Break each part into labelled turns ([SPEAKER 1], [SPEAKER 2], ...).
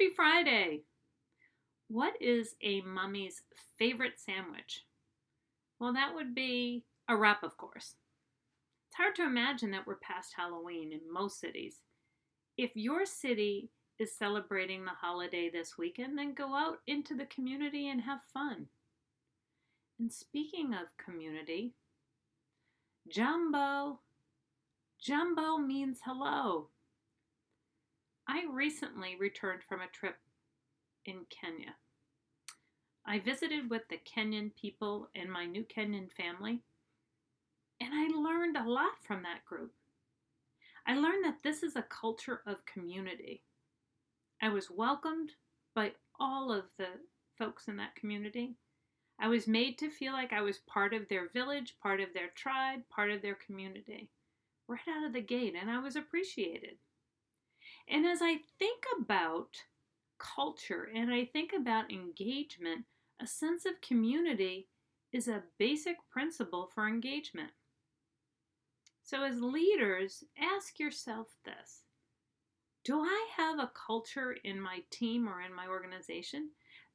[SPEAKER 1] Happy Friday! What is a mummy's favorite sandwich? Well, that would be a wrap, of course. It's hard to imagine that we're past Halloween in most cities. If your city is celebrating the holiday this weekend, then go out into the community and have fun. And speaking of community, Jumbo. Jumbo means hello. I recently returned from a trip in Kenya. I visited with the Kenyan people and my new Kenyan family, and I learned a lot from that group. I learned that this is a culture of community. I was welcomed by all of the folks in that community. I was made to feel like I was part of their village, part of their tribe, part of their community, right out of the gate, and I was appreciated. And as I think about culture and I think about engagement, a sense of community is a basic principle for engagement. So, as leaders, ask yourself this: do I have a culture in my team or in my organization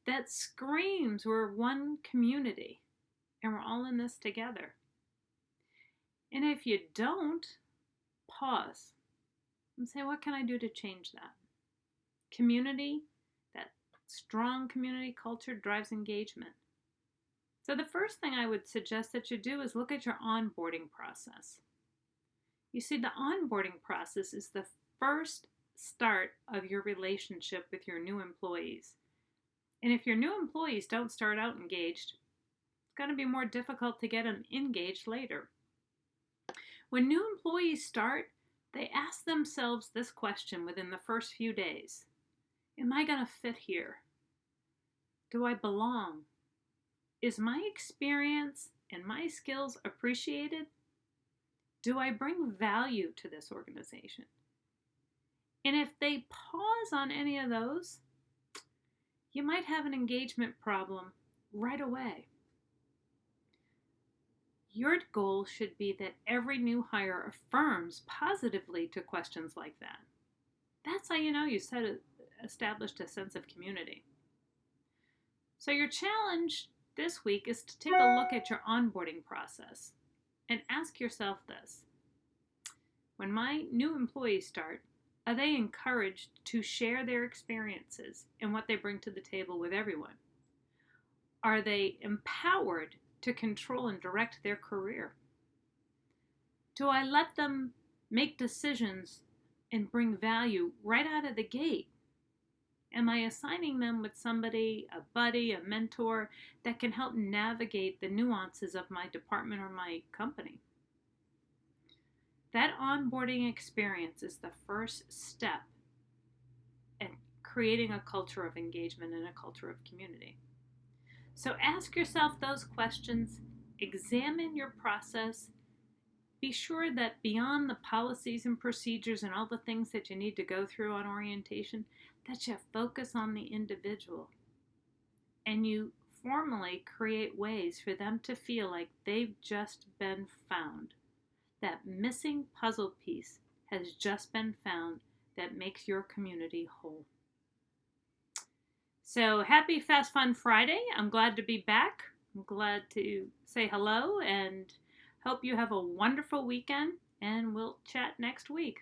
[SPEAKER 1] that screams we're one community and we're all in this together? And if you don't, pause and say, what can I do to change that? Community, that strong community culture drives engagement. So the first thing I would suggest that you do is look at your onboarding process. You see, the onboarding process is the first start of your relationship with your new employees. And if your new employees don't start out engaged, it's going to be more difficult to get them engaged later. When new employees start, they ask themselves this question within the first few days: am I going to fit here? Do I belong? Is my experience and my skills appreciated? Do I bring value to this organization? And if they pause on any of those, you might have an engagement problem right away. Your goal should be that every new hire affirms positively to questions like that. That's how you know you established a sense of community. So your challenge this week is to take a look at your onboarding process and ask yourself this: when my new employees start, are they encouraged to share their experiences and what they bring to the table with everyone? Are they empowered to control and direct their career? Do I let them make decisions and bring value right out of the gate? Am I assigning them with somebody, a buddy, a mentor, that can help navigate the nuances of my department or my company? That onboarding experience is the first step in creating a culture of engagement and a culture of community. So ask yourself those questions, examine your process, be sure that beyond the policies and procedures and all the things that you need to go through on orientation, that you focus on the individual and you formally create ways for them to feel like they've just been found. That missing puzzle piece has just been found that makes your community whole. So happy Fast Fun Friday. I'm glad to be back. I'm glad to say hello and hope you have a wonderful weekend, and we'll chat next week.